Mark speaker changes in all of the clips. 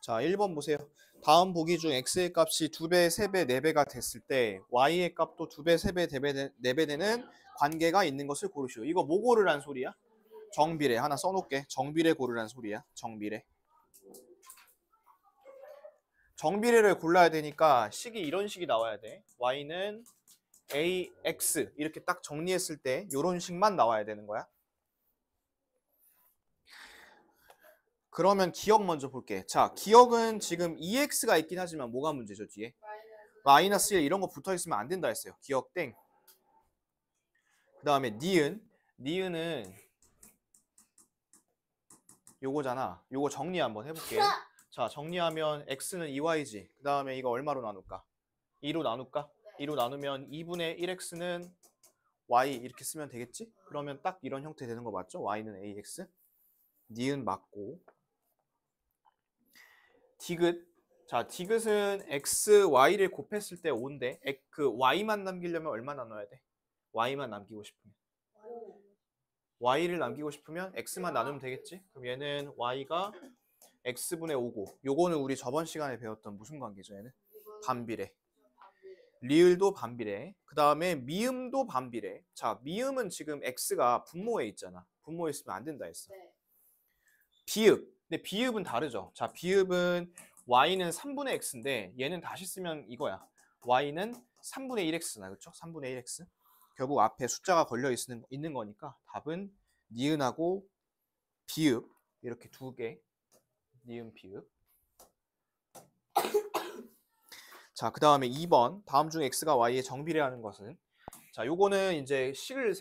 Speaker 1: 자, 1번 보세요. 다음 보기 중 x의 값이 2배, 3배, 4배가 됐을 때 y의 값도 2배, 3배, 4배 되는 관계가 있는 것을 고르시오. 이거 뭐 고르란 소리야? 정비례. 하나 써놓을게. 정비례 고르란 소리야. 정비례. 정비례를 골라야 되니까 식이 이런 식이 나와야 돼. y는 ax 이렇게 딱 정리했을 때 이런 식만 나와야 되는 거야. 그러면 기억 먼저 볼게. 자, 기억은 지금 2x가 있긴 하지만 뭐가 문제죠, 뒤에? 마이너스 1 이런 거 붙어 있으면 안 된다 했어요. 기억 땡. 그 다음에 니은. 니은은 요거잖아. 요거 정리 한번 해볼게. 자, 정리하면 x는 2y지. 그 다음에 이거 얼마로 나눌까? 2로 나눌까? 2로 나누면 2분의 1x는 y 이렇게 쓰면 되겠지? 그러면 딱 이런 형태 되는 거 맞죠? y는 ax. 니은 맞고. 디귿. 자, 디귿은 x, y를 곱했을 때 5인데 그 y만 남기려면 얼마 나눠야 돼? y만 남기고 싶으면. y를 남기고 싶으면 x만 나누면 되겠지? 그럼 얘는 y가 x분의 5고 요거는 우리 저번 시간에 배웠던 무슨 관계죠? 얘는? 반비례. 리을도 반비례. 그 다음에 미음도 반비례. 자, 미음은 지금 x가 분모에 있잖아. 분모에 있으면 안 된다 했어. 비읍. 근데 비읍은 다르죠. 자, 비읍은 y는 3분의 x인데 얘는 다시 쓰면 이거야. y는 3분의 1x나 그렇죠? 3분의 1x. 결국 앞에 숫자가 걸려 있는 거니까 답은 니은하고 비읍 이렇게 두 개. 니은 비읍. 자, 그 다음에 2번. 다음 중 x가 y의 정비례하는 것은 자, 요거는 이제 식을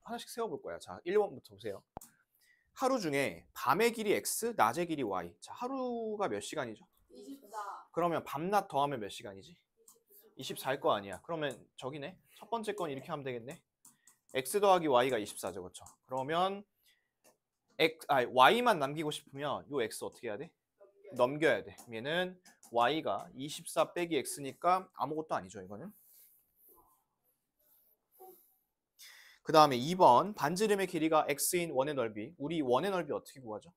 Speaker 1: 하나씩 세워볼 거야. 자, 1번부터 보세요. 하루 중에 밤의 길이 x, 낮의 길이 y. 자, 하루가 몇 시간이죠?
Speaker 2: 24.
Speaker 1: 그러면 밤낮 더하면 몇 시간이지? 24일 거 아니야. 그러면 저기네. 첫 번째 건 이렇게 하면 되겠네. x 더하기 y가 24죠. 그렇죠? 그러면 y만 남기고 싶으면 요 x 어떻게 해야 돼? 넘겨야 돼. 얘는 y가 24 빼기 x니까 아무것도 아니죠. 이거는. 그 다음에 2번 반지름의 길이가 x인 원의 넓이. 우리 원의 넓이 어떻게 구하죠?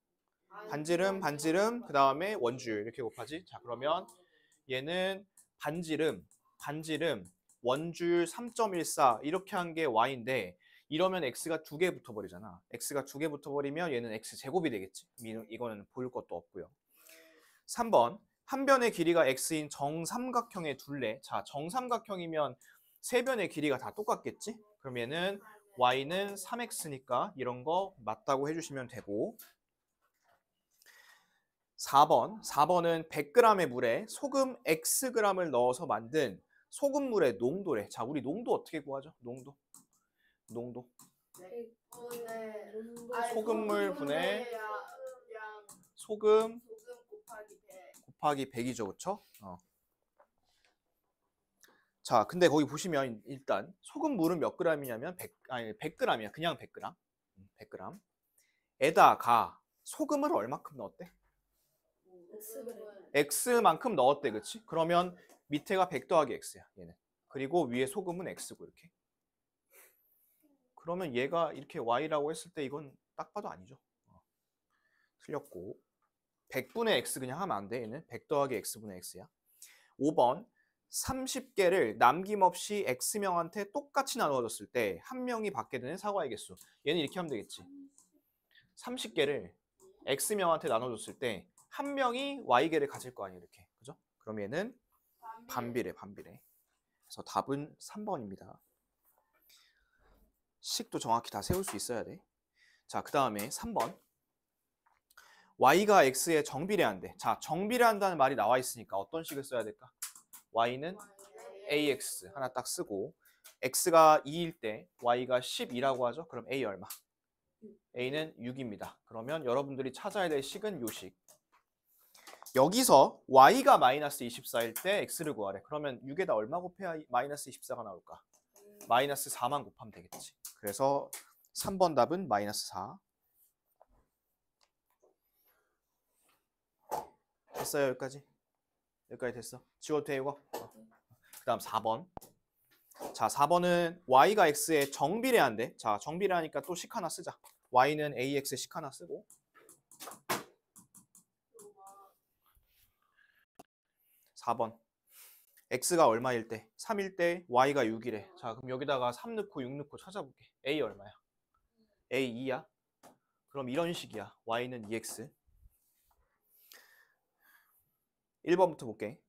Speaker 1: 반지름, 반지름, 그 다음에 원줄 이렇게 곱하지. 자, 그러면 얘는 반지름, 원줄 3.14 이렇게 한 게 y인데 이러면 x가 두 개 붙어버리잖아. x가 두 개 붙어버리면 얘는 x제곱이 되겠지. 이거는 볼 것도 없고요. 3번 한 변의 길이가 x인 정삼각형의 둘레. 자, 정삼각형이면 세 변의 길이가 다 똑같겠지? 그럼 얘는 y는 3x니까 이런 거 맞다고 해주시면 되고 4번은 100g의 물에 소금 xg을 넣어서 만든 소금물의 농도래. 자, 우리 농도 어떻게 구하죠? 농도. 소금물 분의 소금 곱하기 100이죠. 그쵸? 자, 근데 거기 보시면 일단 소금물은 몇 g이냐면 100g이야. 그냥 100g. 100g. 에다가 소금을 얼마큼 넣었대? x만큼 넣었대. 그치? 그러면 밑에가 100 더하기 x야. 얘는. 그리고 위에 소금은 x고 이렇게. 그러면 얘가 이렇게 y라고 했을 때 이건 딱 봐도 아니죠. 틀렸고 100분의 x 그냥 하면 안 돼. 얘는 100 더하기 x분의 x야. 5번 30개를 남김없이 x명한테 똑같이 나누어줬을 때 한 명이 받게 되는 사과의 개수. 얘는 이렇게 하면 되겠지. 30개를 x명한테 나눠줬을 때 한 명이 y개를 가질 거 아니에요. 이렇게. 그죠? 그럼 얘는 반비례. 그래서 답은 3번입니다. 식도 정확히 다 세울 수 있어야 돼. 자, 그 다음에 3번. y가 x에 정비례한대. 자, 정비례한다는 말이 나와 있으니까 어떤 식을 써야 될까? y는 ax 하나 딱 쓰고 x가 2일 때 y가 12라고 하죠. 그럼 a 얼마? a는 6입니다. 그러면 여러분들이 찾아야 될 식은 요 식. 여기서 y가 마이너스 24일 때 x를 구하래. 그러면 6에다 얼마 곱해야 마이너스 24가 나올까? 마이너스 4만 곱하면 되겠지. 그래서 3번 답은 마이너스 4. 됐어요? 여기까지? 여기까지 됐어. 지워도 돼 이거? 그 다음 4번. 자, 4번은 y가 x에 정비례한대. 자, 정비례하니까 또 식 하나 쓰자. y는 ax에 식 하나 쓰고 4번. x가 얼마일 때? 3일 때 y가 6이래. 자, 그럼 여기다가 3 넣고 6 넣고 찾아볼게. a 얼마야? a 2야? 그럼 이런 식이야. y는 2x. 1번부터 볼게.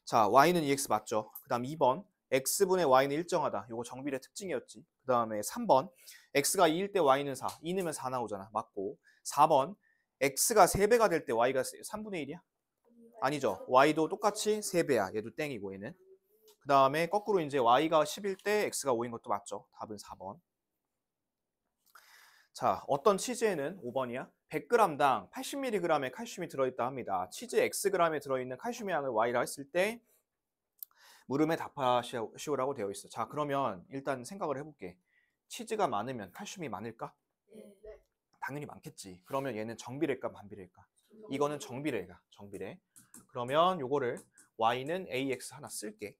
Speaker 1: 자, y는 2x 맞죠? 그 다음 2번. x분의 y는 일정하다. 이거 정비례 특징이었지. 그 다음에 3번. x가 2일 때 y는 4. 2 넣으면 4 나오잖아. 맞고. 4번. x가 3배가 될 때 y가 3분의 1이야? 아니죠. y도 똑같이 3배야. 얘도 땡이고 얘는. 그 다음에 거꾸로 이제 y가 10일 때 x가 5인 것도 맞죠. 답은 4번. 자, 어떤 치즈에는 5번이야. 100g당 80mg의 칼슘이 들어있다 합니다. 치즈 Xg에 들어있는 칼슘의 양을 Y라 했을 때 물음에 답하시오라고 되어 있어. 자, 그러면 일단 생각을 해볼게. 치즈가 많으면 칼슘이 많을까?
Speaker 2: 네.
Speaker 1: 당연히 많겠지. 그러면 얘는 정비례일까 반비례일까? 이거는 정비례가 정비례. 그러면 요거를 Y는 AX 하나 쓸게.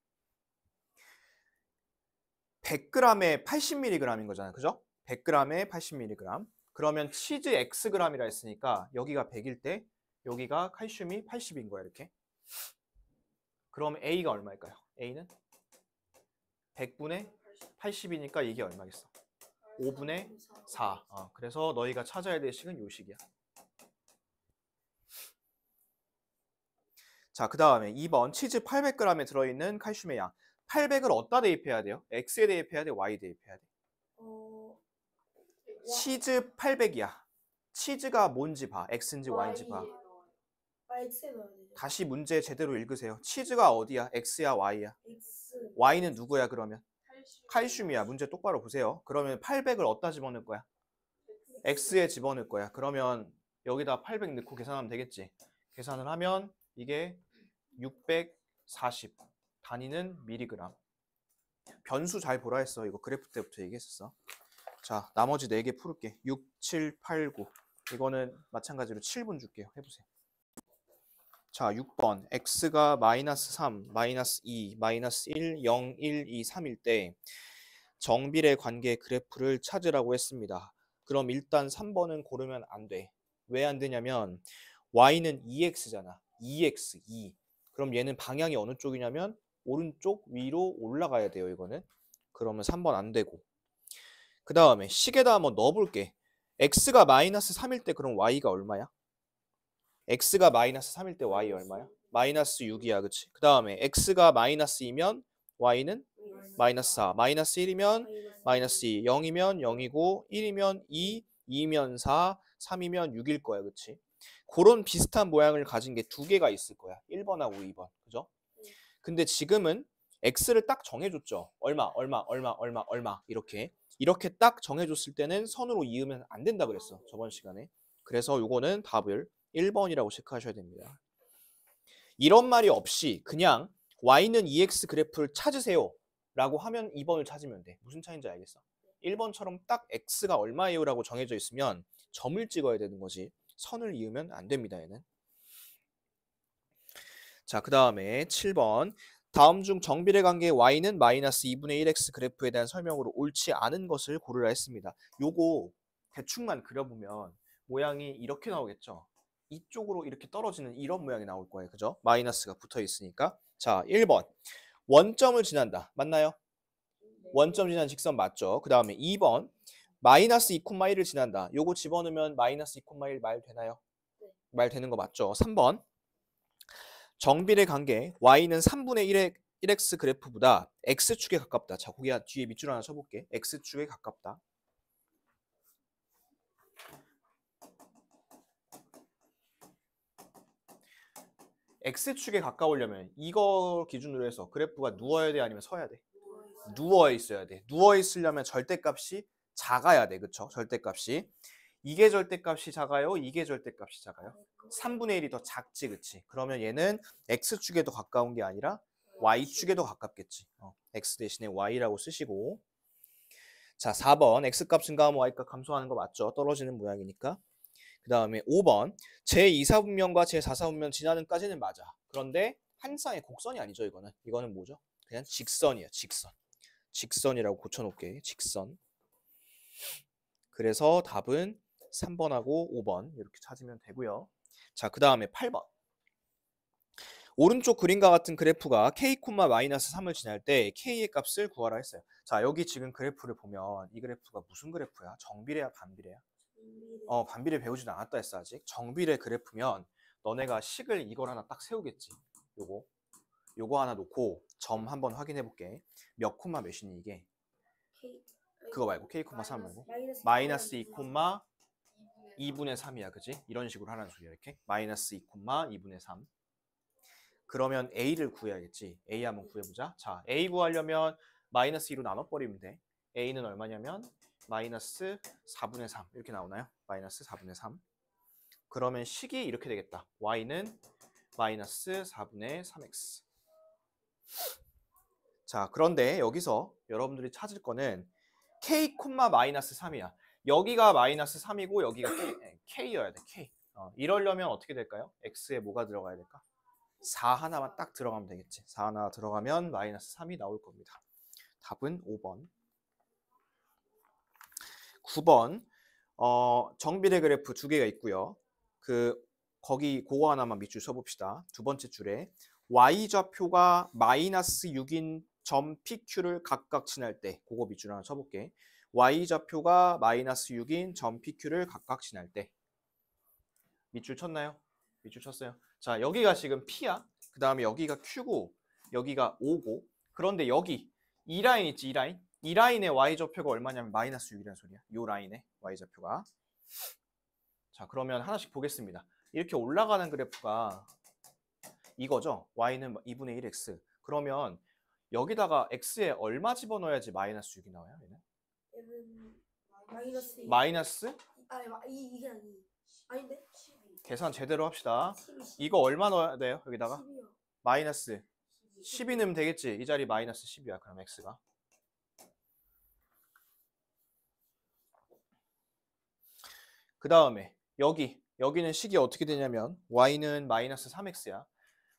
Speaker 1: 100g에 80mg인 거잖아. 그죠? 100g에 80mg. 그러면 치즈 Xg이라 했으니까 여기가 100일 때 여기가 칼슘이 80인 거야. 이렇게. 그럼 A가 얼마일까요? A는 100분의 80이니까 이게 얼마겠어? 5분의 4. 그래서 너희가 찾아야 될 식은 요 식이야. 자, 그 다음에 2번 치즈 800g에 들어있는 칼슘의 양. 800을 어디다 대입해야 돼요? X에 대입해야 돼? Y에 대입해야 돼? 치즈 800이야. 치즈가 뭔지 봐. X인지 Y인지 봐.
Speaker 2: X에 넣어야 되죠.
Speaker 1: 다시 문제 제대로 읽으세요. 치즈가 어디야? X야 Y야?
Speaker 2: X.
Speaker 1: Y는 누구야 그러면? 칼슘이야. 문제 똑바로 보세요. 그러면 800을 어디다 집어넣을 거야? X에 집어넣을 거야. 그러면 여기다 800 넣고 계산하면 되겠지. 계산을 하면 이게 640. 단위는 미리그램. 변수 잘 보라 했어. 이거 그래프 때부터 얘기했었어. 자, 나머지 4개 풀을게. 6, 7, 8, 9. 이거는 마찬가지로 7분 줄게요. 해보세요. 자, 6번. x가 마이너스 3, 마이너스 2, 마이너스 1, 0, 1, 2, 3일 때 정비례 관계 그래프를 찾으라고 했습니다. 그럼 일단 3번은 고르면 안 돼. 왜 안 되냐면 y는 2x잖아. 2x, 2. 그럼 얘는 방향이 어느 쪽이냐면 오른쪽 위로 올라가야 돼요. 이거는. 그러면 3번 안 되고. 그 다음에 식에다 한번 넣어볼게. x가 마이너스 3일 때 그럼 y가 얼마야? x가 마이너스 3일 때 y 얼마야? 마이너스 6이야. 그치? 그 다음에 x가 마이너스 2면 y는 마이너스 4. 마이너스 1이면 마이너스 2. 0이면 0이고 1이면 2, 2면 4, 3이면 6일 거야. 그치? 그런 비슷한 모양을 가진 게 2개가 있을 거야. 1번하고 2번. 그죠? 근데 지금은 x를 딱 정해줬죠. 얼마 이렇게 딱 정해줬을 때는 선으로 이으면 안 된다 그랬어. 저번 시간에. 그래서 요거는 답을 1번이라고 체크하셔야 됩니다. 이런 말이 없이 그냥 y는 2x 그래프를 찾으세요 라고 하면 2번을 찾으면 돼. 무슨 차이인지 알겠어? 1번처럼 딱 x가 얼마예요 라고 정해져 있으면 점을 찍어야 되는 거지. 선을 이으면 안 됩니다. 얘는. 자, 그 다음에 7번. 다음 중 정비례 관계 y는 마이너스 2분의 1x 그래프에 대한 설명으로 옳지 않은 것을 고르라 했습니다. 요거 대충만 그려보면 모양이 이렇게 나오겠죠. 이쪽으로 이렇게 떨어지는 이런 모양이 나올 거예요. 그죠? 마이너스가 붙어 있으니까. 자, 1번. 원점을 지난다. 맞나요? 원점 지난 직선 맞죠? 그 다음에 2번. 마이너스 2,1을 지난다. 요거 집어넣으면 마이너스 2,1 말 되나요? 말 되는 거 맞죠? 3번. 정비례 관계 y는 3분의 1의 1x 그래프보다 x축에 가깝다. 자, 거기 뒤에 밑줄 하나 쳐볼게. x축에 가깝다. x축에 가까우려면 이거 기준으로 해서 그래프가 누워야 돼 아니면 서야 돼? 누워 있어야 돼. 누워 있으려면 절대값이 작아야 돼. 그쵸? 절대값이. 이게 절대값이 작아요? 이게 절대값이 작아요? 3분의 1이 더 작지. 그치? 그러면 얘는 x축에 더 가까운 게 아니라 y축에 더 가깝겠지. x 대신에 y라고 쓰시고. 자, 4번 x값 증가하면 y값 감소하는 거 맞죠? 떨어지는 모양이니까. 그 다음에 5번 제2사분면과 제4사분면 지나는까지는 맞아. 그런데 한 쌍의 곡선이 아니죠. 이거는 뭐죠? 그냥 직선이야. 직선이라고 고쳐놓을게. 직선. 그래서 답은 3번하고 5번 이렇게 찾으면 되고요. 자, 그 다음에 8번. 오른쪽 그림과 같은 그래프가 k, 마이너스 3을 지날 때 k의 값을 구하라 했어요. 자, 여기 지금 그래프를 보면 이 그래프가 무슨 그래프야? 정비례야, 반비례야? 반비례 배우지도 않았다 했어 아직. 정비례 그래프면 너네가 식을 이걸 하나 딱 세우겠지. 요거 하나 놓고 점 한번 확인해 볼게. 몇 콤마 몇이니 이게? 그거 말고 k, 3 말고 마이너스 2, 2분의 3이야, 그지? 이런 식으로 하라는 소리야. 이렇게 마이너스 2, 2분의 3. 그러면 a를 구해야겠지. a 한번 구해보자. 자, a 구하려면 마이너스 2로 나눠버리면 돼. a는 얼마냐면 마이너스 4분의 3 이렇게 나오나요? 마이너스 4분의 3. 그러면 식이 이렇게 되겠다. y는 마이너스 4분의 3x. 자, 그런데 여기서 여러분들이 찾을 거는 k, 마이너스 3이야. 여기가 마이너스 3이고 여기가 k여야 돼. k. 이러려면 어떻게 될까요? x에 뭐가 들어가야 될까? 4 하나만 딱 들어가면 되겠지. 4 하나 들어가면 마이너스 3이 나올 겁니다. 답은 5번. 9번. 정비례 그래프 두 개가 있고요. 거기 그거 하나만 밑줄 쳐봅시다. 두 번째 줄에 y좌표가 마이너스 6인 점 PQ를 각각 지날 때 그거 밑줄 하나 쳐볼게. y좌표가 마이너스 6인 점 PQ를 각각 지날 때 밑줄 쳤나요? 밑줄 쳤어요. 자, 여기가 지금 P야. 그 다음에 여기가 Q고 여기가 O고. 그런데 여기 이 라인 있지, 이 라인. 이 라인의 y좌표가 얼마냐면 마이너스 6이라는 소리야. 이 라인의 y좌표가. 자, 그러면 하나씩 보겠습니다. 이렇게 올라가는 그래프가 이거죠. y는 2분의 1x. 그러면 여기다가 x에 얼마 집어넣어야지 마이너스 6이 나와요?
Speaker 2: 얘는 마이너스
Speaker 1: 마이너스?
Speaker 2: 이게 아닌데?
Speaker 1: 계산 제대로 합시다.
Speaker 2: 12.
Speaker 1: 이거 얼마 넣어야 돼요? 여기다가?
Speaker 2: 12요.
Speaker 1: 마이너스 12 넣으면 되겠지. 이 자리 마이너스 10이야. 그럼 x가. 그 다음에 여기는 식이 어떻게 되냐면 y는 마이너스 3x야.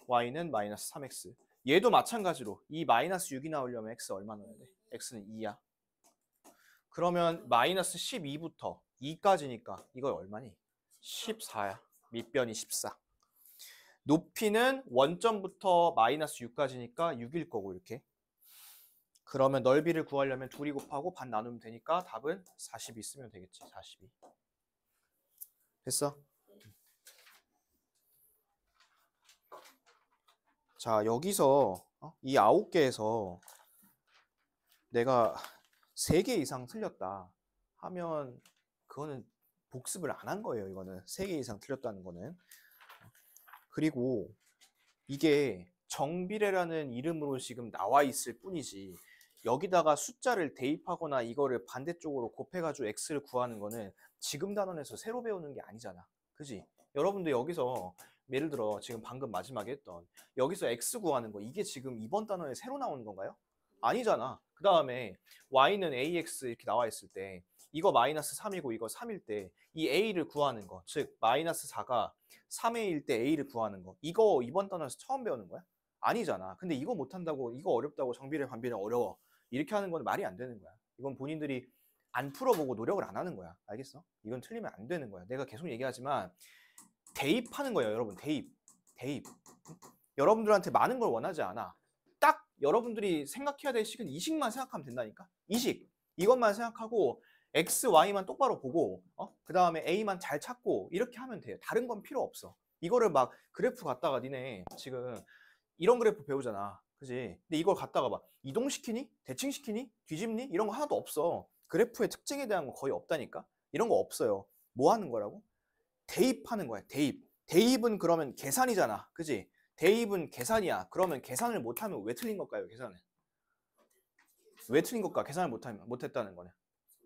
Speaker 1: y는 마이너스 3x. 얘도 마찬가지로 이 마이너스 6이 나오려면 x 얼마 넣어야 돼? x는 2야. 그러면 마이너스 12부터 2까지니까 이거 얼마니? 14야. 밑변이 14. 높이는 원점부터 마이너스 6까지니까 6일 거고 이렇게. 그러면 넓이를 구하려면 둘이 곱하고 반 나누면 되니까 답은 42 쓰면 되겠지. 42. 됐어? 자, 여기서 이 9개에서 내가 3개 이상 틀렸다 하면 그거는 복습을 안 한 거예요. 이거는 3개 이상 틀렸다는 거는. 그리고 이게 정비례라는 이름으로 지금 나와 있을 뿐이지 여기다가 숫자를 대입하거나 이거를 반대쪽으로 곱해가지고 x를 구하는 거는 지금 단원에서 새로 배우는 게 아니잖아. 그지? 여러분들 여기서 예를 들어 지금 방금 마지막에 했던 여기서 x 구하는 거 이게 지금 이번 단원에 새로 나오는 건가요? 아니잖아. 그 다음에 y는 ax 이렇게 나와 있을 때 이거 마이너스 3이고 이거 3일 때 이 a를 구하는 거, 즉 마이너스 4가 3a일 때 a를 구하는 거 이거 이번 단원에서 처음 배우는 거야? 아니잖아. 근데 이거 못한다고 이거 어렵다고 정비례 반비례 어려워 이렇게 하는 건 말이 안 되는 거야. 이건 본인들이 안 풀어보고 노력을 안 하는 거야. 알겠어? 이건 틀리면 안 되는 거야. 내가 계속 얘기하지만 대입하는 거예요, 여러분. 대입. 여러분들한테 많은 걸 원하지 않아. 딱 여러분들이 생각해야 될 식은 이 식만 생각하면 된다니까. 이 식. 이것만 생각하고 x, y만 똑바로 보고 그 다음에 a만 잘 찾고 이렇게 하면 돼요. 다른 건 필요 없어. 이거를 막 그래프 갖다가 니네 지금 이런 그래프 배우잖아. 그지? 근데 이걸 갖다가 막 이동시키니? 대칭시키니? 뒤집니? 이런 거 하나도 없어. 그래프의 특징에 대한 거 거의 없다니까. 이런 거 없어요. 뭐 하는 거라고? 대입하는 거야. 대입은 그러면 계산이잖아. 그지? 대입은 계산이야. 그러면 계산을 못하면 왜 틀린 걸까요? 계산을. 왜 틀린 걸까? 계산을 못했다는 거네.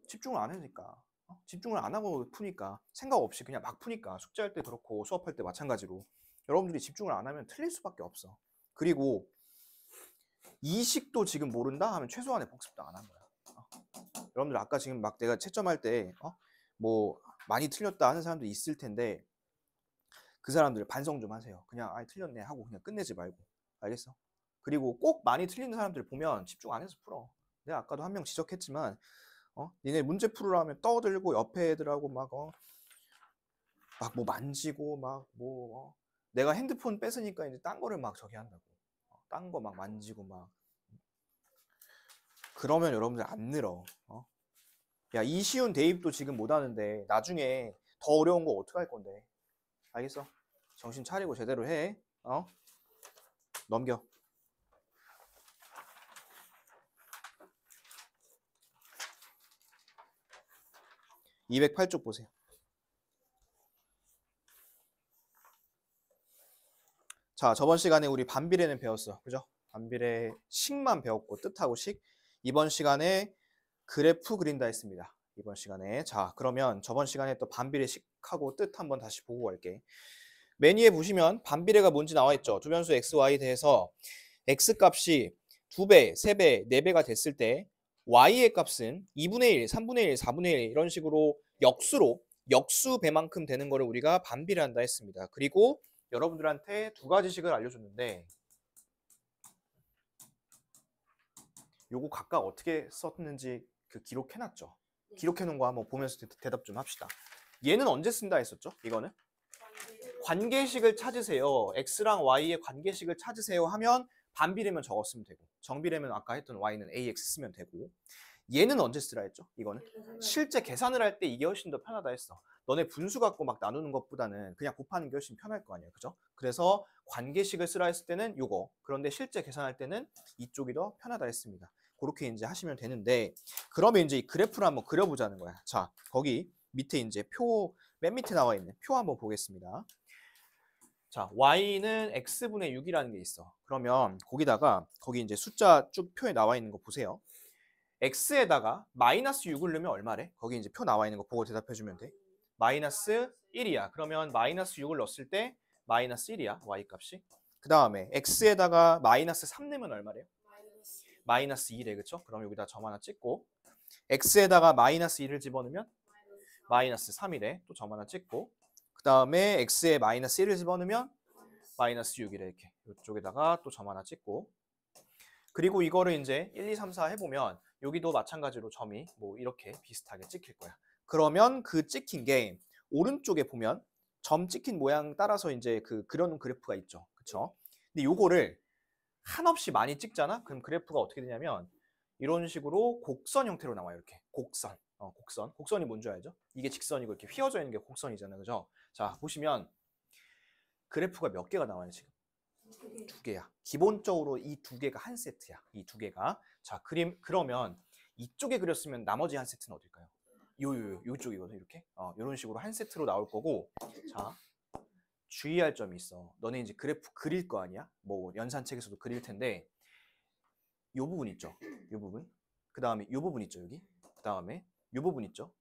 Speaker 1: 집중을 안 하니까. 집중을 안 하고 푸니까. 생각 없이 그냥 막 푸니까. 숙제할 때 그렇고 수업할 때 마찬가지로. 여러분들이 집중을 안 하면 틀릴 수밖에 없어. 그리고 이 식도 지금 모른다 하면 최소한의 복습도 안 한 거야. 여러분들 아까 지금 막 내가 채점할 때 뭐 많이 틀렸다 하는 사람도 있을 텐데 그 사람들 반성 좀 하세요. 그냥 틀렸네 하고 그냥 끝내지 말고. 알겠어? 그리고 꼭 많이 틀리는 사람들 보면 집중 안 해서 풀어. 내가 아까도 한 명 지적했지만 니네 문제 풀으라면 떠들고 옆에 애들하고 막 뭐 만지고 막 뭐 내가 핸드폰 뺏으니까 이제 딴 거를 막 저기 한다고. 딴 거 막 만지고 막. 그러면 여러분들 안 늘어. 야, 이 쉬운 대입도 지금 못 하는데 나중에 더 어려운 거 어떡할 건데. 알겠어? 정신 차리고 제대로 해. 넘겨. (208쪽) 보세요. 자, 저번 시간에 우리 반비례는 배웠어. 그죠? 반비례 식만 배웠고 뜻하고 식. 이번 시간에 그래프 그린다 했습니다. 이번 시간에. 자, 그러면 저번 시간에 또 반비례 식하고 뜻 한번 다시 보고 갈게. 맨 위에 보시면 반비례가 뭔지 나와 있죠. 두 변수 x, y 대해서 x 값이 2배, 3배, 4배가 됐을 때 y의 값은 2분의 1, 3분의 1, 4분의 1 이런 식으로 역수로 역수 배만큼 되는 거를 우리가 반비례한다 했습니다. 그리고 여러분들한테 두 가지 식을 알려줬는데 요거 각각 어떻게 썼는지 그 기록해놨죠. 기록해놓은 거 한번 보면서 대답 좀 합시다. 얘는 언제 쓴다 했었죠? 이거는 관계식을 찾으세요. x랑 y의 관계식을 찾으세요 하면 반비례면 저거 쓰면 되고 정비례면 아까 했던 y는 ax 쓰면 되고 얘는 언제 쓰라 했죠? 이거는 실제 계산을 할 때 이게 훨씬 더 편하다 했어. 너네 분수 갖고 막 나누는 것보다는 그냥 곱하는 게 훨씬 편할 거 아니야. 그죠? 그래서 관계식을 쓰라 했을 때는 요거. 그런데 실제 계산할 때는 이쪽이 더 편하다 했습니다. 그렇게 이제 하시면 되는데 그러면 이제 이 그래프를 한번 그려보자는 거야. 자, 거기 밑에 이제 표, 맨 밑에 나와 있는 표 한번 보겠습니다. 자, y는 x분의 6이라는 게 있어. 그러면 거기다가 거기 이제 숫자 쭉 표에 나와 있는 거 보세요. x에다가 마이너스 6을 넣으면 얼마래? 거기 이제 표 나와 있는 거 보고 대답해 주면 돼. 마이너스 1이야. 그러면 마이너스 6을 넣었을 때 마이너스 1이야. y 값이. 그 다음에 x에다가 마이너스 3 넣으면 얼마래요? 마이너스 2래. 그쵸? 그럼 여기다 점 하나 찍고 x에다가 마이너스 2를 집어넣으면 마이너스 3이래. 또 점 하나 찍고 그 다음에 x에 마이너스 1을 집어넣으면 마이너스 6이래. 이렇게 이쪽에다가 또 점 하나 찍고 그리고 이거를 이제 1, 2, 3, 4 해보면 여기도 마찬가지로 점이 뭐 이렇게 비슷하게 찍힐 거야. 그러면 그 찍힌 게 오른쪽에 보면 점 찍힌 모양 따라서 이제 그 그려놓은 그래프가 있죠. 그쵸? 근데 요거를 한없이 많이 찍잖아? 그럼 그래프가 어떻게 되냐면 이런 식으로 곡선 형태로 나와요. 이렇게 곡선. 곡선. 곡선이 뭔지 알죠? 이게 직선이고 이렇게 휘어져 있는 게 곡선이잖아요. 그죠? 자, 보시면 그래프가 몇 개가 나와요, 지금? 2개야. 기본적으로 이 2개가 한 세트야. 이 2개가. 자, 그러면 이쪽에 그렸으면 나머지 한 세트는 어딜까요? 요쪽이거든, 이렇게. 이런 식으로 한 세트로 나올 거고. 자, 주의할 점이 있어. 너네 이제 그래프 그릴 거 아니야? 뭐 연산책에서도 그릴 텐데 요 부분 있죠? 요 부분. 그 다음에 요 부분 있죠, 여기. 그 다음에 요 부분 있죠?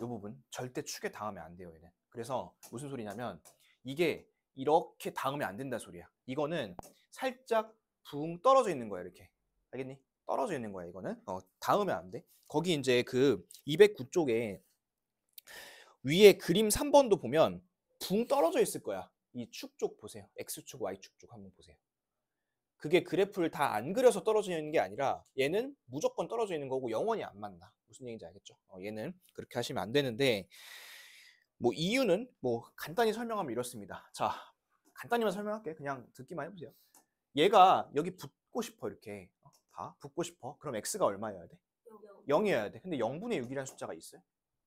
Speaker 1: 요 부분 절대 축에 닿으면 안 돼요, 얘는. 그래서 무슨 소리냐면 이게 이렇게 닿으면 안 된다 소리야. 이거는 살짝 붕 떨어져 있는 거야, 이렇게. 알겠니? 떨어져 있는 거야, 이거는. 닿으면 안 돼. 거기 이제 그 209쪽에 위에 그림 3번도 보면 붕 떨어져 있을 거야. 이 축 쪽 보세요. X축, Y축 쪽 한번 보세요. 그게 그래프를 다 안 그려서 떨어져 있는 게 아니라 얘는 무조건 떨어져 있는 거고 영원히 안 만나. 무슨 얘기인지 알겠죠? 얘는 그렇게 하시면 안 되는데 뭐 이유는 뭐 간단히 설명하면 이렇습니다. 자, 간단히만 설명할게. 그냥 듣기만 해보세요. 얘가 여기 붙고 싶어, 이렇게. 봐, 붙고 싶어. 그럼 x가 얼마여야 돼? 0이어야 돼. 근데 0분의 6이라는 숫자가 있어요?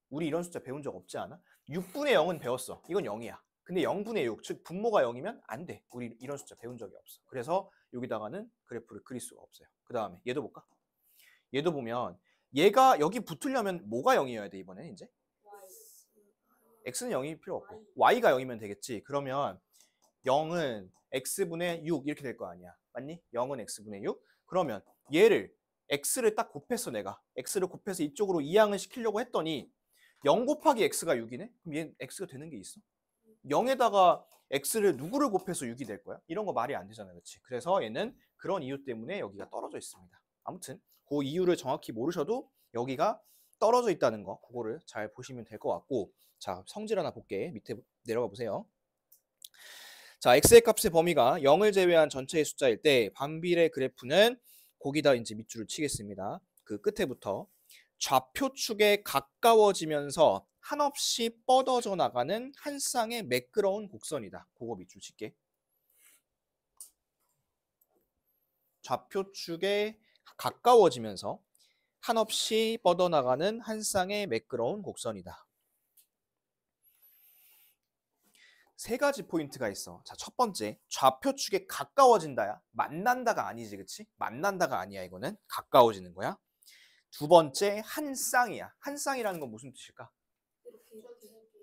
Speaker 1: 우리 이런 숫자 배운 적 없지 않아? 6분의 0은 배웠어. 이건 0이야. 근데 0분의 6, 즉 분모가 0이면 안 돼. 우리 이런 숫자 배운 적이 없어. 그래서 여기다가는 그래프를 그릴 수가 없어요. 그 다음에 얘도 볼까? 얘도 보면 얘가 여기 붙으려면 뭐가 0이어야 돼, 이번엔 이제? x는 0이 필요 없고 y가 0이면 되겠지. 그러면 0은 x분의 6 이렇게 될 거 아니야. 맞니? 0은 x분의 6. 그러면 얘를 x를 딱 곱했어, 내가. x를 곱해서 이쪽으로 이항을 시키려고 했더니 0 곱하기 x가 6이네? 그럼 얘 x가 되는 게 있어? 0에다가 x를 누구를 곱해서 6이 될 거야? 이런 거 말이 안 되잖아, 그렇지? 그래서 얘는 그런 이유 때문에 여기가 떨어져 있습니다. 아무튼 그 이유를 정확히 모르셔도 여기가 떨어져 있다는 거, 그거를 잘 보시면 될 것 같고. 자, 성질 하나 볼게. 밑에 내려가 보세요. 자, x의 값의 범위가 0을 제외한 전체의 숫자일 때 반비례 그래프는 거기다 이제 밑줄을 치겠습니다. 그 끝에부터 좌표축에 가까워지면서 한없이 뻗어져 나가는 한 쌍의 매끄러운 곡선이다. 그거 밑줄 칠게. 좌표축에 가까워지면서 한없이 뻗어나가는 한 쌍의 매끄러운 곡선이다. 세 가지 포인트가 있어. 자, 첫 번째, 좌표축에 가까워진다야. 만난다가 아니지, 그치? 만난다가 아니야, 이거는. 가까워지는 거야. 두 번째, 한 쌍이야. 한 쌍이라는 건 무슨 뜻일까?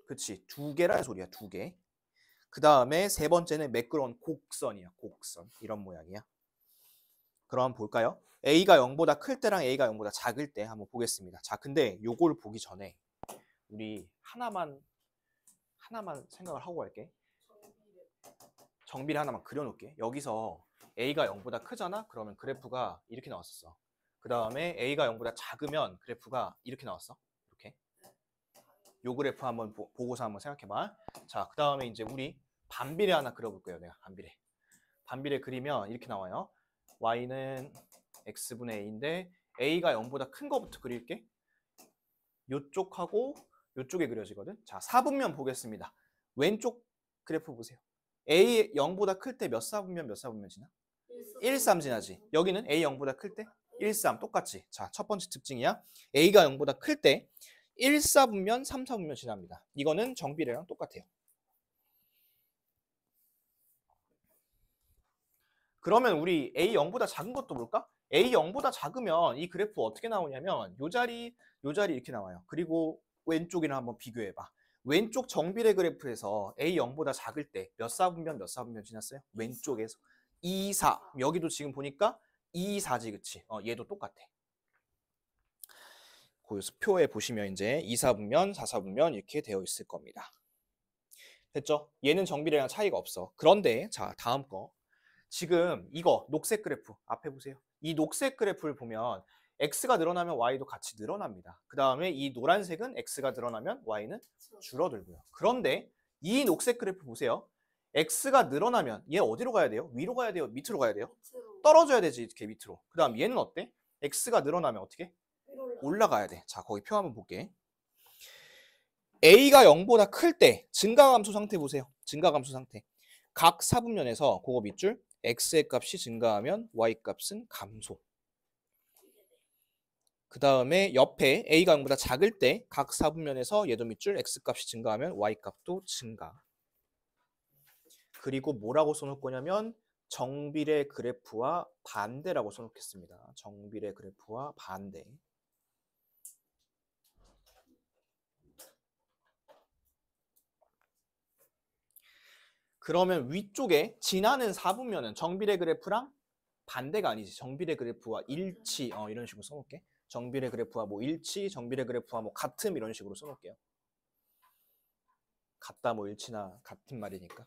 Speaker 1: 그치, 두 개란 소리야, 두 개. 그 다음에 세 번째는 매끄러운 곡선이야, 곡선. 이런 모양이야. 그럼 볼까요? A가 0보다 클 때랑 A가 0보다 작을 때 한번 보겠습니다. 자, 근데 요걸 보기 전에 우리 하나만 생각을 하고 갈게. 정비를 하나만 그려놓을게. 여기서 A가 0보다 크잖아? 그러면 그래프가 이렇게 나왔었어. 그 다음에 A가 0보다 작으면 그래프가 이렇게 나왔어. 이렇게. 요 그래프 한번 보고서 한번 생각해봐. 자, 그 다음에 이제 우리 반비례 하나 그려볼 거예요. 내가 반비례. 반비례 그리면 이렇게 나와요. Y는 X분의 A인데 A가 0보다 큰 거부터 그릴게. 요쪽하고 요쪽에 그려지거든. 자, 4분면 보겠습니다. 왼쪽 그래프 보세요. A 0보다 클 때 몇 사분면 몇 사분면 지나? 1, 3 지나지. 여기는 A 0보다 클 때 1, 3 똑같지. 자, 첫 번째 특징이야. A가 0보다 클 때 1, 4분면 3, 4분면 지납니다. 이거는 정비례랑 똑같아요. 그러면 우리 A 0보다 작은 것도 볼까? A 0보다 작으면 이 그래프 어떻게 나오냐면 요 자리 이렇게 나와요. 그리고 왼쪽이랑 한번 비교해봐. 왼쪽 정비례 그래프에서 A 0보다 작을 때 몇 사분면 몇 사분면 지났어요? 왼쪽에서 2, 4. 여기도 지금 보니까 2, 4지, 그치? 얘도 똑같아. 그 표에 보시면 이제 2, 4분면, 4, 4분면 이렇게 되어 있을 겁니다. 됐죠? 얘는 정비례랑 차이가 없어. 그런데 자, 다음 거. 지금 이거 녹색 그래프 앞에 보세요. 이 녹색 그래프를 보면 X가 늘어나면 Y도 같이 늘어납니다. 그 다음에 이 노란색은 X가 늘어나면 Y는 줄어들고요. 그런데 이 녹색 그래프 보세요. X가 늘어나면 얘 어디로 가야 돼요? 위로 가야 돼요? 밑으로 가야 돼요? 떨어져야 되지, 이렇게 밑으로. 그 다음 얘는 어때? X가 늘어나면 어떻게? 올라가야 돼. 자, 거기 표 한번 볼게. A가 0보다 클 때 증가감소 상태 보세요. 증가감소 상태. 각 사분면에서 그거 밑줄 X의 값이 증가하면 Y 값은 감소. 그 다음에 옆에 A가 0보다 작을 때 각 사분면에서 얘도 밑줄 X 값이 증가하면 Y 값도 증가. 그리고 뭐라고 써놓을 거냐면 정비례 그래프와 반대라고 써놓겠습니다. 정비례 그래프와 반대. 그러면 위쪽에 지나는 사분면은 정비례 그래프랑 반대가 아니지. 정비례 그래프와 일치. 이런 식으로 써놓을게. 정비례 그래프와 뭐 일치, 정비례 그래프와 뭐 같음 이런 식으로 써놓을게요. 같다 뭐 일치나 같은 말이니까.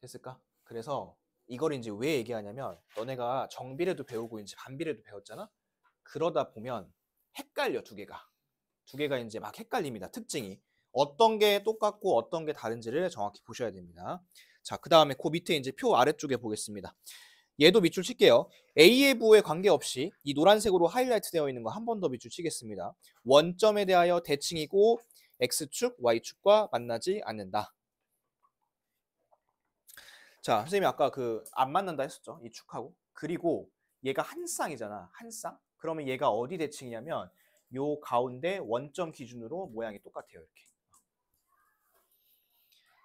Speaker 1: 됐을까? 그래서 이걸 이제 왜 얘기하냐면 너네가 정비례도 배우고 이제 반비례도 배웠잖아. 그러다 보면 헷갈려 두 개가 이제 막 헷갈립니다. 특징이 어떤 게 똑같고 어떤 게 다른지를 정확히 보셔야 됩니다. 자, 그 다음에 그 밑에 이제 표 아래쪽에 보겠습니다. 얘도 밑줄 칠게요. A의 부호에 관계없이 이 노란색으로 하이라이트 되어 있는 거 한 번 더 밑줄 치겠습니다. 원점에 대하여 대칭이고 X축, Y축과 만나지 않는다. 자, 선생님이 아까 그 안 만난다 했었죠. 이 축하고. 그리고 얘가 한 쌍이잖아. 한 쌍? 그러면 얘가 어디 대칭이냐면 요 가운데 원점 기준으로 모양이 똑같아요. 이렇게.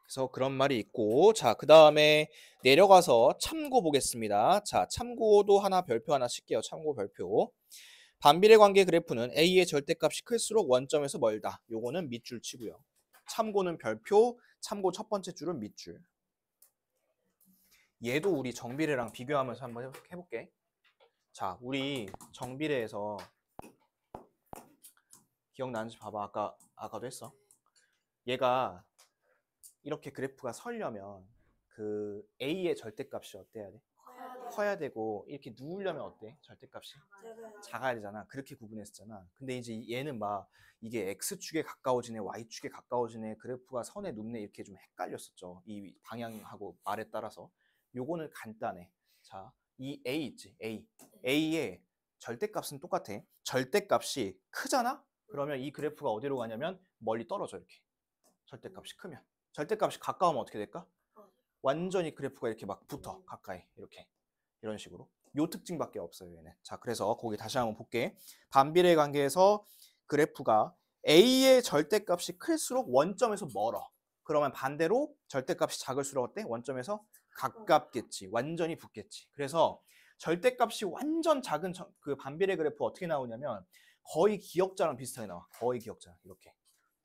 Speaker 1: 그래서 그런 말이 있고, 자, 그 다음에 내려가서 참고 보겠습니다. 자, 참고도 하나 별표 하나 칠게요. 참고 별표. 반비례 관계 그래프는 A의 절대값이 클수록 원점에서 멀다. 요거는 밑줄 치고요. 참고는 별표, 참고 첫 번째 줄은 밑줄. 얘도 우리 정비례랑 비교하면서 한번 해볼게. 자, 우리 정비례에서 기억나는지 봐봐. 아까도 했어. 얘가 이렇게 그래프가 서려면 그 A의 절대값이 어때야 돼? 커야 되고 이렇게 누우려면 어때? 절대값이 작아야 되잖아. 그렇게 구분했었잖아. 근데 이제 얘는 막 이게 X축에 가까워지네, Y축에 가까워지네, 그래프가 선에 눕네 이렇게 좀 헷갈렸었죠. 이 방향하고 말에 따라서. 요거는 간단해. 자, 이 A 있지? A의 절대값은 똑같아. 절대값이 크잖아? 그러면 이 그래프가 어디로 가냐면 멀리 떨어져 이렇게. 절대값이 크면. 절대값이 가까우면 어떻게 될까? 완전히 그래프가 이렇게 막 붙어 가까이 이렇게 이런 식으로 요 특징밖에 없어요 얘는. 자 그래서 거기 다시 한번 볼게. 반비례 관계에서 그래프가 A의 절대값이 클수록 원점에서 멀어. 그러면 반대로 절대값이 작을수록 어때? 원점에서 가깝겠지. 완전히 붙겠지. 그래서 절대값이 완전 작은 그 반비례 그래프 어떻게 나오냐면 거의 기역자랑 비슷하게 나와. 거의 기역자 이렇게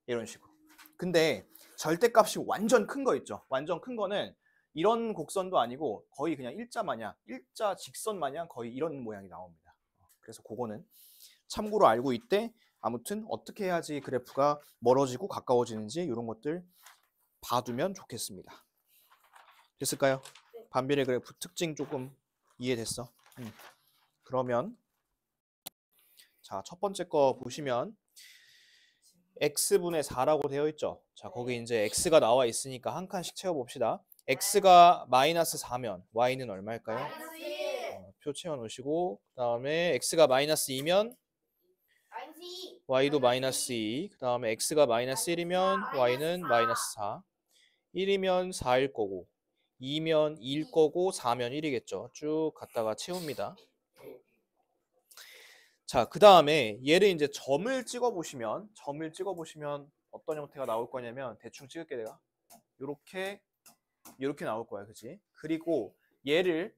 Speaker 1: 이런 식으로. 근데 절대값이 완전 큰 거 있죠. 완전 큰 거는 이런 곡선도 아니고 거의 그냥 일자 마냥 일자 직선 마냥 거의 이런 모양이 나옵니다. 그래서 그거는 참고로 알고 있대. 아무튼 어떻게 해야지 그래프가 멀어지고 가까워지는지 이런 것들 봐두면 좋겠습니다. 됐을까요? 반비례 그래프 특징 조금 이해됐어? 그러면 자, 첫 번째 거 보시면 x분의 4라고 되어 있죠. 자, 거기 이제 x가 나와 있으니까 한 칸씩 채워봅시다. x가 마이너스 4면 y는 얼마일까요? 표 채워놓으시고 그 다음에 x가 마이너스 2면 y도 마이너스 2. 그 다음에 x가 마이너스 1이면 y는 마이너스 4. 1이면 4일 거고 2면 2일 거고 4면 1이겠죠. 쭉 갔다가 채웁니다. 자, 그 다음에 얘를 이제 점을 찍어보시면 어떤 형태가 나올 거냐면 대충 찍을게 내가 요렇게 나올 거야, 그치? 그리고 얘를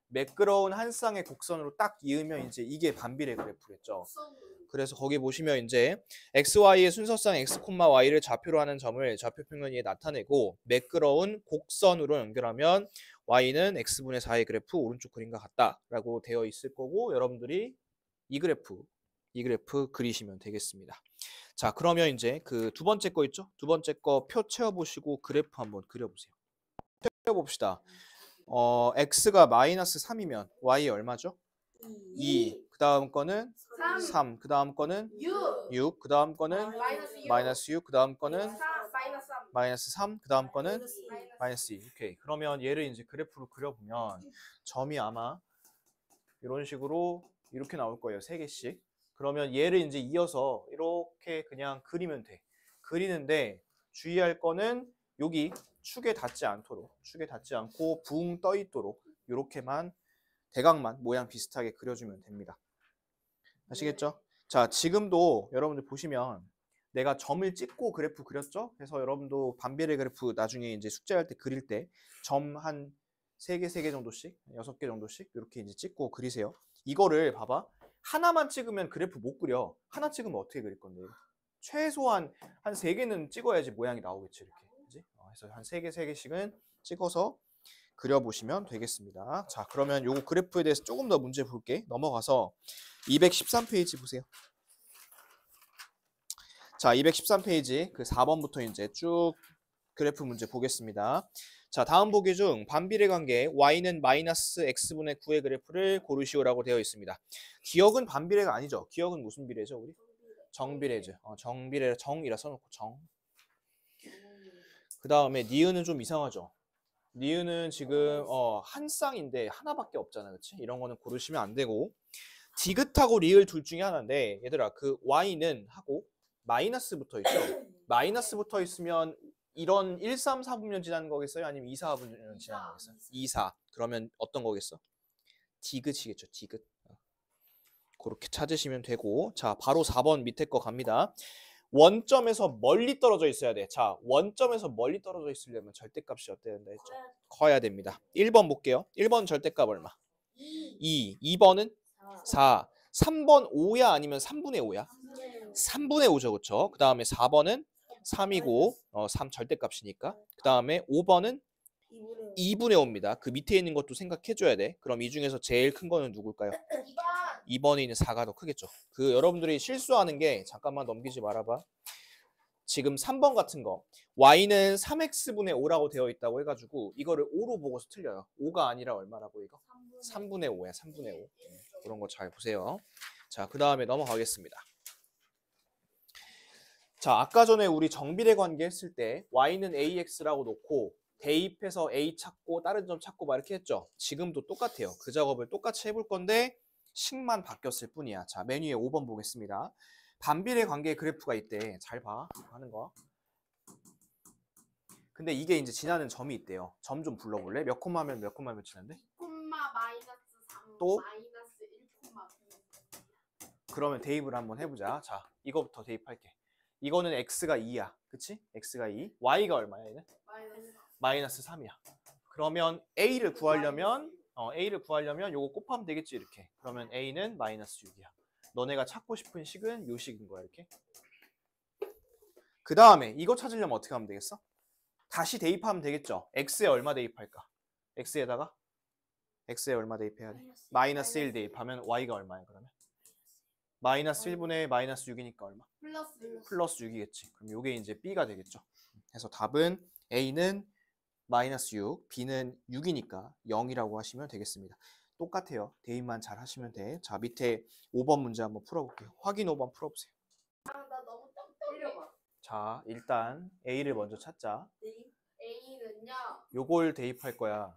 Speaker 1: 매끄러운 한 쌍의 곡선으로 딱 이으면 이제 이게 반비례 그래프겠죠. 그래서 거기 보시면 이제 xy의 순서상 x, y를 좌표로 하는 점을 좌표 평면 위에 나타내고 매끄러운 곡선으로 연결하면 y는 x분의 4의 그래프 오른쪽 그림과 같다라고 되어 있을 거고 여러분들이 이 그래프 그리시면 되겠습니다. 자, 그러면 이제 그 두 번째 거 있죠? 두 번째 거 표 채워보시고 그래프 한번 그려보세요. 채워봅시다. x가 마이너스 3이면 y 얼마죠? 2. 그 다음 거는 3. 그 다음 거는 6. 그 다음 거는 마이너스 6. 그 다음 거는 마이너스 3. 그 다음 거는 마이너스 2. 오케이. 그러면 얘를 이제 그래프로 그려보면 점이 아마 이런 식으로 이렇게 나올 거예요. 3개씩. 그러면 얘를 이제 이어서 이렇게 그냥 그리면 돼. 그리는데 주의할 거는 여기 축에 닿지 않고 붕 떠 있도록 이렇게만 대각만 모양 비슷하게 그려주면 됩니다. 아시겠죠? 자, 지금도 여러분들 보시면 내가 점을 찍고 그래프 그렸죠? 그래서 여러분도 반비례 그래프 나중에 이제 숙제할 때 그릴 때 점 한 3개 정도씩, 6개 정도씩 이렇게 이제 찍고 그리세요. 이거를 봐봐. 하나만 찍으면 그래프 못 그려. 하나 찍으면 어떻게 그릴 건데? 최소한 한 3개는 찍어야지 모양이 나오겠지, 이렇게. 그지? 그래서 한 3개씩은 찍어서 그려보시면 되겠습니다. 자, 그러면 요거 그래프에 대해서 조금 더 문제 볼게. 넘어가서 213페이지 보세요. 자, 213페이지 그 4번부터 이제 쭉 그래프 문제 보겠습니다. 자, 다음 보기 중 반비례 관계 y는 마이너스 x분의 9의 그래프를 고르시오라고 되어 있습니다. 기억은 반비례가 아니죠. 기억은 무슨 비례죠, 우리? 정비례죠. 정비례, 정이라 써놓고 정. 그 다음에 니은은 좀 이상하죠. 니은은 지금 한 쌍인데 하나밖에 없잖아, 그렇지? 이런 거는 고르시면 안 되고 디귿하고 리을 둘 중에 하나인데 얘들아 그 y는 하고 마이너스 붙어 있죠. 마이너스 붙어 있으면 이런 1, 3, 4분면 지나는 거겠어요? 아니면 2, 4분면 지나는 거겠어요? 2, 4. 그러면 어떤 거겠어? 디귿이겠죠. 디귿. 그렇게 찾으시면 되고 자 바로 4번 밑에 거 갑니다. 원점에서 멀리 떨어져 있어야 돼. 자, 원점에서 멀리 떨어져 있으려면 절대값이 어때야 된다 했죠? 커야 됩니다. 1번 볼게요. 1번 절대값 얼마? 2. 2번은 4. 3번 5야 아니면 3분의 5야? 3분의 5죠. 그렇죠? 그 다음에 4번은 3이고 3 절대값이니까. 그 다음에 5번은 2분의 5입니다. 그 밑에 있는 것도 생각해줘야 돼. 그럼 이 중에서 제일 큰 거는 누굴까요? 2번에 있는 4가 더 크겠죠. 그 여러분들이 실수하는 게 잠깐만 넘기지 말아봐. 지금 3번 같은 거 y는 3x분의 5라고 되어 있다고 해가지고 이거를 5로 보고서 틀려요. 5가 아니라 얼마라고 이거? 3분의 5야. 3분의 5. 그런 거 잘 보세요. 자, 그 다음에 넘어가겠습니다. 자, 아까 전에 우리 정비례 관계 했을 때 y는 ax라고 놓고 대입해서 a 찾고 다른 점 찾고 막 이렇게 했죠. 지금도 똑같아요. 그 작업을 똑같이 해볼 건데 식만 바뀌었을 뿐이야. 자, 맨 위에 5번 보겠습니다. 반비례 관계 그래프가 있대. 잘 봐. 하는 거. 근데 이게 이제 지나는 점이 있대요. 점 좀 불러볼래? 몇 콤마면 몇 콤마면 지난대?
Speaker 3: 2콤마 마이너스 3
Speaker 1: 또?
Speaker 3: 마이너스 1콤마
Speaker 1: 그러면 대입을 한번 해보자. 자, 이거부터 대입할게. 이거는 x가 2야. 그치? x가 2. y가 얼마야 얘는? 마이너스 3이야. 그러면 a를 구하려면 요거 곱하면 되겠지 이렇게. 그러면 a는 마이너스 6이야. 너네가 찾고 싶은 식은 요 식인 거야 이렇게. 그 다음에 이거 찾으려면 어떻게 하면 되겠어? 다시 대입하면 되겠죠. x에 얼마 대입할까? x에다가 x에 얼마 대입해야 돼? 마이너스 1 대입하면 y가 얼마야 그러면? 마이너스 1분의 마이너스 6이니까 얼마? 플러스 6이겠지. 그럼 요게 이제 b가 되겠죠. 그래서 답은 a는 마이너스 6, b는 6이니까 0이라고 하시면 되겠습니다. 똑같아요. 대입만 잘 하시면 돼. 자, 밑에 5번 문제 한번 풀어볼게요. 확인 5번 풀어보세요.
Speaker 3: 나 너무 똑똑해.
Speaker 1: 자, 일단 a를 먼저 찾자.
Speaker 3: A는요.
Speaker 1: 요걸 대입할 거야.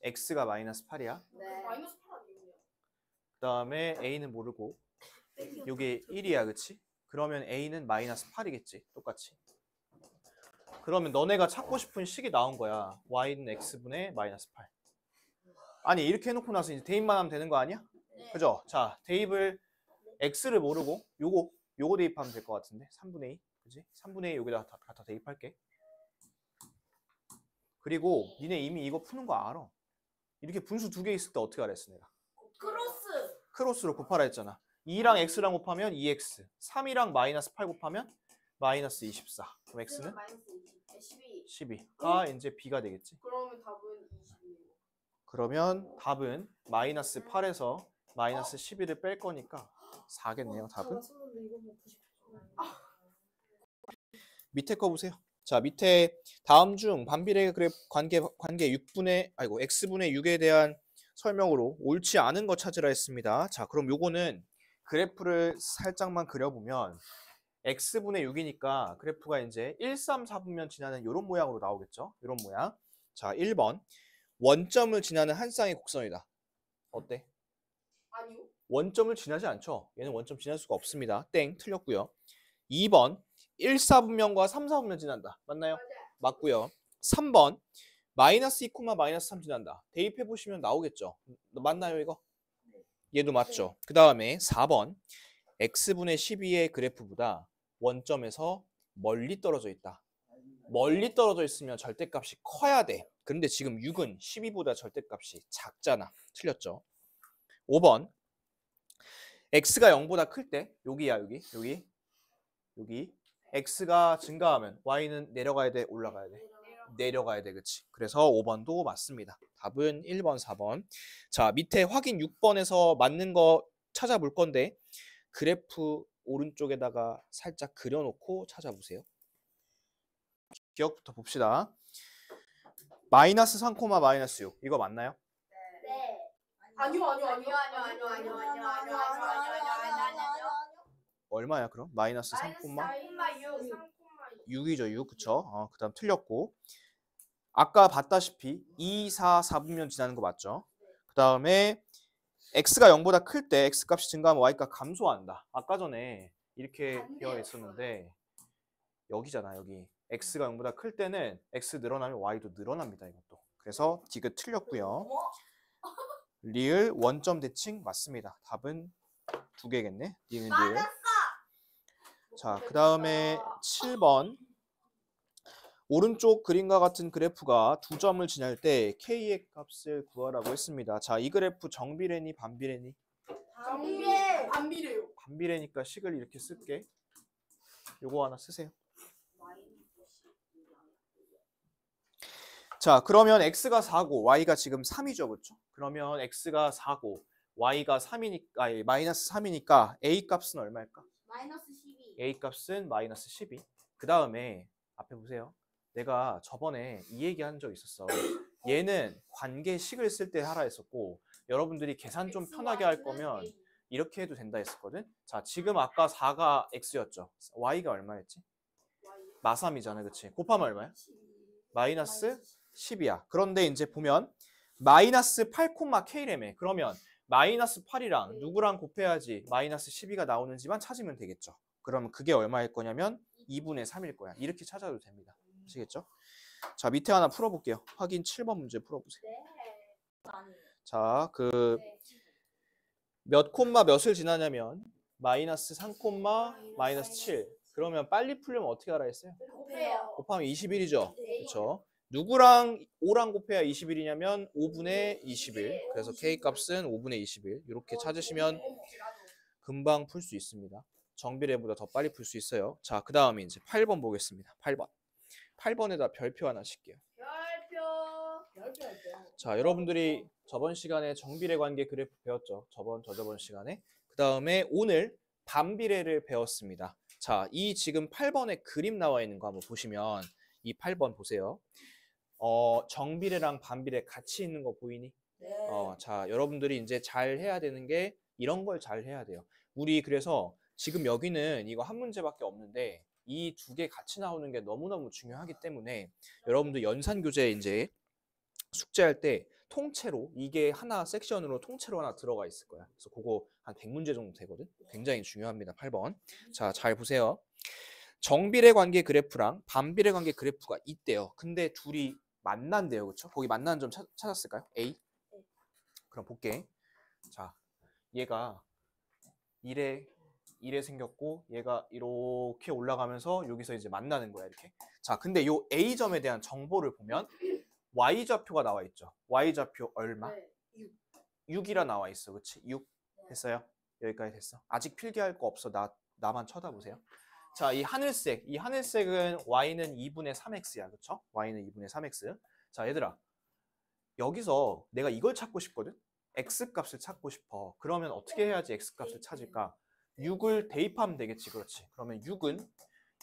Speaker 1: x가 마이너스 8이야.
Speaker 3: 네. 마이너스 8 아니에요?
Speaker 1: 그 다음에 a는 모르고 요게 1이야, 그치? 그러면 a는 마이너스 8이겠지, 똑같이. 그러면 너네가 찾고 싶은 식이 나온 거야. y는 x분의 마이너스 8. 아니, 이렇게 해놓고 나서 이제 대입만 하면 되는 거 아니야?
Speaker 3: 네.
Speaker 1: 그죠? 자, 대입을 x를 모르고 요거 대입하면 될 것 같은데 3분의 2, 그지? 3분의 2 여기다 갖다 대입할게. 그리고 니네 이미 이거 푸는 거 알아. 이렇게 분수 2개 있을 때 어떻게 알았어 내가? 크로스로 곱하라 했잖아. 2랑 x랑 곱하면 2x, 3이랑 마이너스 8 곱하면 마이너스 24. 그럼 x는
Speaker 3: 마이너스 12.
Speaker 1: 12가 이제 b가 되겠지.
Speaker 3: 그러면 답은 22.
Speaker 1: 그러면 답은 마이너스 8에서 마이너스 12를 뺄 거니까 4겠네요. 답은. 밑에 거 보세요. 자, 밑에 다음 중 반비례 그래프 관계 x분의 6에 대한 설명으로 옳지 않은 거 찾으라 했습니다. 자, 그럼 요거는 그래프를 살짝만 그려보면 x분의 6이니까 그래프가 이제 1, 3, 4분면 지나는 이런 모양으로 나오겠죠. 이런 모양. 자, 1번. 원점을 지나는 한 쌍의 곡선이다. 어때?
Speaker 3: 아니요.
Speaker 1: 원점을 지나지 않죠. 얘는 원점 지날 수가 없습니다. 땡, 틀렸고요. 2번. 1, 4분면과 3, 4분면 지난다. 맞나요? 맞고요. 3번. 마이너스 2, 마이너스 3 지난다. 대입해보시면 나오겠죠. 맞나요, 이거? 얘도 맞죠. 그 다음에 4번. x분의 12의 그래프보다 원점에서 멀리 떨어져 있다. 멀리 떨어져 있으면 절대값이 커야 돼. 그런데 지금 6은 12보다 절대값이 작잖아. 틀렸죠. 5번. x가 0보다 클 때, 여기야, 여기. x가 증가하면 y는 내려가야 돼, 올라가야 돼? 내려가야 돼, 그치? 그래서 5번도 맞습니다. 답은 1번, 4번. 자, 밑에 확인 6번에서 맞는 거 찾아볼 건데 그래프 오른쪽에다가 살짝 그려놓고 찾아보세요. 기억부터 봅시다. 마이너스 3, 마이너스 6. 이거 맞나요?
Speaker 3: 네. 아니요.
Speaker 1: 얼마야 그럼? 마이너스 3,
Speaker 3: 6.
Speaker 1: 6이죠, 6. 그쵸? 그 다음 틀렸고. 아까 봤다시피 2, 4, 4분면 지나는 거 맞죠? 그 다음에 x가 0보다 클 때 x값이 증가하면 y값 감소한다. 아까 전에 이렇게 되어 있었는데 여기잖아, 여기. x가 0보다 클 때는 x 늘어나면 y도 늘어납니다, 이것도. 그래서 디귿 틀렸고요. 리을 원점 대칭 맞습니다. 답은 2개겠네. 니은 리을. 자, 그 다음에 7번. 오른쪽 그림과 같은 그래프가 두 점을 지날 때 k의 값을 구하라고 했습니다. 자, 이 그래프 정비례니 반비례니?
Speaker 3: 반비례요.
Speaker 1: 반비례니까 식을 이렇게 쓸게. 요거 하나 쓰세요. 자, 그러면 x가 4고 y가 지금 3이죠, 그렇죠? 그러면 x가 4고 y가 3이니까 마이너스 3이니까 a 값은 얼마일까?
Speaker 3: 마이너스 12.
Speaker 1: a 값은 마이너스 12. 그 다음에 앞에 보세요. 내가 저번에 이 얘기 한 적 있었어. 얘는 관계식을 쓸 때 하라 했었고 여러분들이 계산 좀 편하게 할 거면 이렇게 해도 된다 했었거든. 자, 지금 아까 4가 x였죠. y가 얼마였지? 마3이잖아, 그치? 곱하면 얼마야? 마이너스 10이야. 그런데 이제 보면 마이너스 8, k래매. 그러면 마이너스 8이랑 누구랑 곱해야지 마이너스 12가 나오는지만 찾으면 되겠죠. 그러면 그게 얼마일 거냐면 2분의 3일 거야. 이렇게 찾아도 됩니다. 아시겠죠? 자, 밑에 하나 풀어볼게요. 확인 7번 문제 풀어보세요.
Speaker 3: 네.
Speaker 1: 자, 몇 콤마 몇을 지나냐면 마이너스 3 콤마 마이너스 7. 그러면 빨리 풀려면 어떻게 하라 했어요?
Speaker 3: 곱해요.
Speaker 1: 곱하면 21이죠.
Speaker 2: 네.
Speaker 1: 그렇죠? 누구랑 5랑 곱해야 21이냐면 5분의 21. 그래서 K 값은 5분의 21. 이렇게 찾으시면 금방 풀 수 있습니다. 정비례보다 더 빨리 풀 수 있어요. 자, 그 다음에 이제 8번 보겠습니다. 8번. 8번에다 별표 하나 칠게요.
Speaker 3: 별표.
Speaker 1: 자, 여러분들이 저번 시간에 정비례 관계 그래프 배웠죠. 저번 시간에. 그 다음에 오늘 반비례를 배웠습니다. 자, 이 지금 8번에 그림 나와 있는 거 한번 보시면 이 8번 보세요. 정비례랑 반비례 같이 있는 거 보이니?
Speaker 2: 네.
Speaker 1: 자, 여러분들이 이제 잘 해야 되는 게 이런 걸 잘 해야 돼요. 우리 그래서 지금 여기는 이거 한 문제밖에 없는데 이 두 개 같이 나오는 게 너무너무 중요하기 때문에 여러분들 연산교재 이제 숙제할 때 통째로 이게 하나 섹션으로 통째로 하나 들어가 있을 거야. 그래서 그거 한 100문제 정도 되거든. 굉장히 중요합니다. 8번. 자, 잘 보세요. 정비례 관계 그래프랑 반비례 관계 그래프가 있대요. 근데 둘이 만난대요. 그렇죠? 거기 만나는 점 찾았을까요? A? 그럼 볼게. 자, 얘가 이래 생겼고 얘가 이렇게 올라가면서 여기서 이제 만나는 거야. 이렇게. 자, 근데 요 A점에 대한 정보를 보면 Y좌표가 나와 있죠. Y좌표 얼마?
Speaker 3: 네.
Speaker 1: 6이라 나와 있어. 그치? 6 됐어요? 여기까지 됐어. 아직 필기할 거 없어. 나만 쳐다보세요. 자, 이 하늘색은 Y는 2분의 3X야. 그쵸? Y는 2분의 3X. 자, 얘들아. 여기서 내가 이걸 찾고 싶거든? X 값을 찾고 싶어. 그러면 어떻게 해야지 X 값을 찾을까? 6을 대입하면 되겠지. 그렇지. 그러면 6은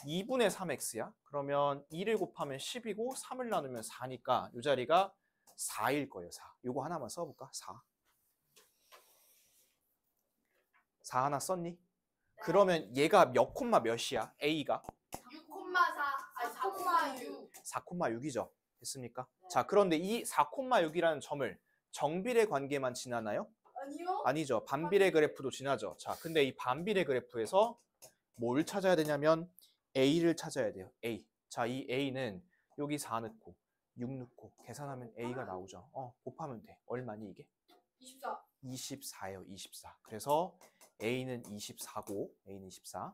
Speaker 1: 2분의 3x야. 그러면 2를 곱하면 10이고 3을 나누면 4니까 이 자리가 4일 거예요. 4. 요거 하나만 써볼까? 4. 4 하나 썼니? 그러면 얘가 몇 콤마 몇이야? A가?
Speaker 3: 6,4 아니 4,6.
Speaker 1: 4,6이죠. 됐습니까? 자, 그런데 이 4,6이라는 점을 정비례 관계만 지나나요?
Speaker 3: 아니요.
Speaker 1: 아니죠. 반비례 그래프도 지나죠. 자, 근데 이 반비례 그래프에서 뭘 찾아야 되냐면 A를 찾아야 돼요. A. 자, 이 A는 여기 4 넣고 6 넣고 계산하면 A가 나오죠. 곱하면 돼. 얼마니 이게?
Speaker 3: 24.
Speaker 1: 24예요. 24. 그래서 A는 24고 A는 24.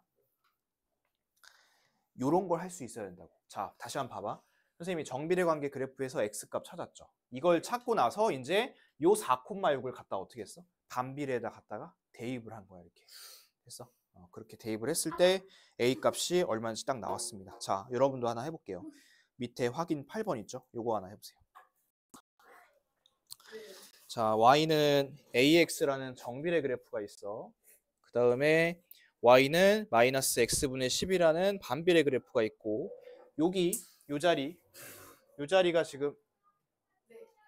Speaker 1: 요런 걸 할 수 있어야 된다고. 자, 다시 한번 봐봐. 선생님이 정비례 관계 그래프에서 X값 찾았죠. 이걸 찾고 나서 이제 요 4,6을 갖다 어떻게 했어? 반비례에다 갖다가 대입을 한 거야. 이렇게. 됐어? 그렇게 대입을 했을 때 A 값이 얼마인지 딱 나왔습니다. 자, 여러분도 하나 해볼게요. 밑에 확인 8번 있죠? 요거 하나 해보세요. 자, Y는 AX라는 정비례 그래프가 있어. 그 다음에 Y는 마이너스 X분의 10이라는 반비례 그래프가 있고 여기 요 자리가 지금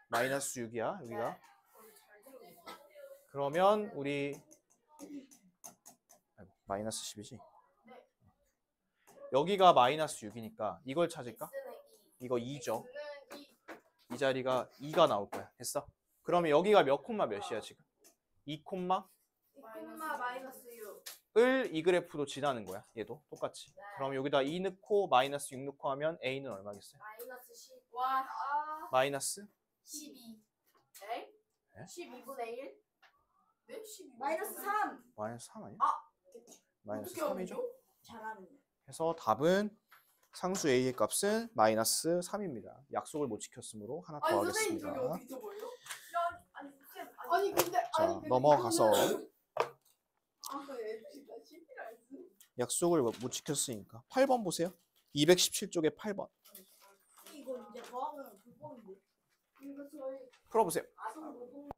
Speaker 1: 마이너스 6이야. 여기가. 그러면 우리 마이너스 10이지. 여기가 마이너스 6이니까 이걸 찾을까? 이거 2죠. 이 자리가 2가 나올 거야. 됐어? 그러면 여기가 몇 콤마 몇이야 지금? 2 콤마?
Speaker 3: 마이너스 6.
Speaker 1: 을 이 그래프도 지나는 거야. 얘도 똑같이. 그럼 여기다 2 넣고 마이너스 6 넣고 하면 A는 얼마겠어요?
Speaker 3: 마이너스 10. 와.
Speaker 1: 마이너스
Speaker 3: 12. 에?
Speaker 1: 네?
Speaker 3: 12분의 1? 네? 12.
Speaker 2: 마이너스 3.
Speaker 1: 마이너스 3 아니야? 마이너스
Speaker 3: 어떻게
Speaker 1: 3이죠?
Speaker 3: 알았죠?
Speaker 2: 잘하네.
Speaker 1: 그래서 답은 상수 A의 값은 마이너스 3입니다. 약속을 못 지켰으므로 하나 더
Speaker 3: 아니 선생님 저기
Speaker 1: 하겠습니다.
Speaker 3: 어떻게 저거예요? 아니 근데
Speaker 1: 자,
Speaker 3: 근데
Speaker 1: 넘어가서
Speaker 3: 왜 진짜 10이라 했어?
Speaker 1: 약속을 못 지켰으니까 8번 보세요. 217쪽에 8번.
Speaker 2: 이거 이제 더하면 불법인데.
Speaker 3: 이거 저희
Speaker 1: 풀어보세요.
Speaker 3: 아성 노동